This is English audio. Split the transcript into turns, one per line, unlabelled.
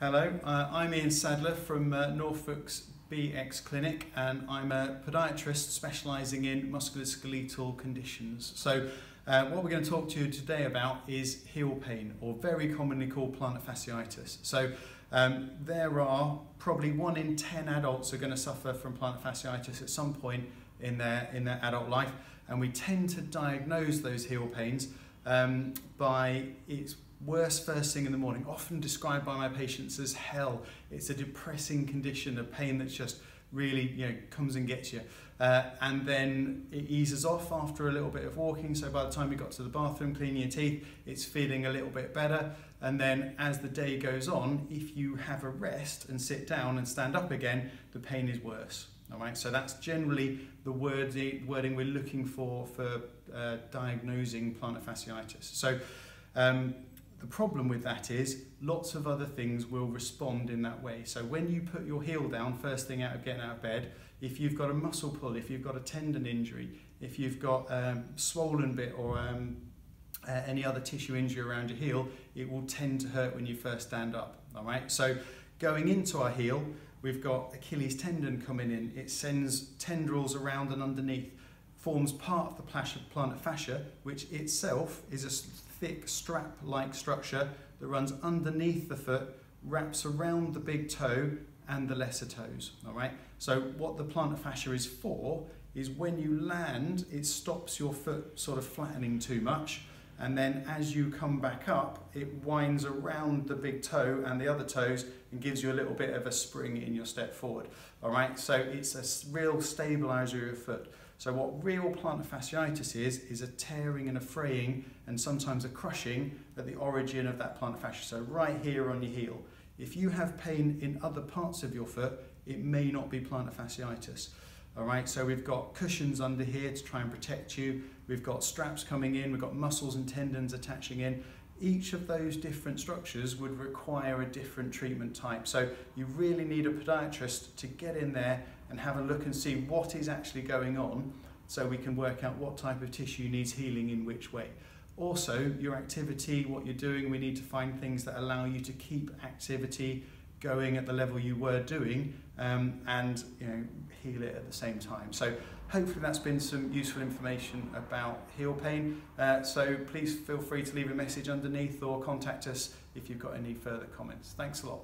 Hello, I'm Ian Sadler from Norfolk's BX Clinic, and I'm a podiatrist specialising in musculoskeletal conditions. So what we're going to talk to you today about is heel pain, or very commonly called plantar fasciitis. So there are probably 1 in 10 adults are going to suffer from plantar fasciitis at some point in their adult life, and we tend to diagnose those heel pains by its worst first thing in the morning, often described by my patients as hell. It's a depressing condition, a pain that's just really, comes and gets you. And then it eases off after a little bit of walking. So by the time you got to the bathroom, cleaning your teeth, it's feeling a little bit better. And then as the day goes on, if you have a rest and sit down and stand up again, the pain is worse. All right, so that's generally the wording we're looking for diagnosing plantar fasciitis. So the problem with that is lots of other things will respond in that way. So when you put your heel down first thing out of getting out of bed, if you've got a muscle pull, if you've got a tendon injury, if you've got swollen bit or any other tissue injury around your heel, it will tend to hurt when you first stand up. All right, so going into our heel, we've got Achilles tendon coming in. It sends tendrils around and underneath, forms part of the plantar fascia, which itself is a thick strap-like structure that runs underneath the foot, wraps around the big toe and the lesser toes. All right. So what the plantar fascia is for is when you land, it stops your foot sort of flattening too much, and then as you come back up, it winds around the big toe and the other toes and gives you a little bit of a spring in your step forward. All right. So it's a real stabilizer of your foot. So what real plantar fasciitis is a tearing and a fraying and sometimes a crushing at the origin of that plantar fascia. So right here on your heel. If you have pain in other parts of your foot, it may not be plantar fasciitis. All right, so we've got cushions under here to try and protect you. We've got straps coming in, we've got muscles and tendons attaching in. Each of those different structures would require a different treatment type. So you really need a podiatrist to get in there and have a look and see what is actually going on, so we can work out what type of tissue needs healing in which way. Also, your activity, what you're doing, we need to find things that allow you to keep activity going at the level you were doing, and heal it at the same time. So hopefully that's been some useful information about heel pain. So please feel free to leave a message underneath or contact us if you've got any further comments. Thanks a lot.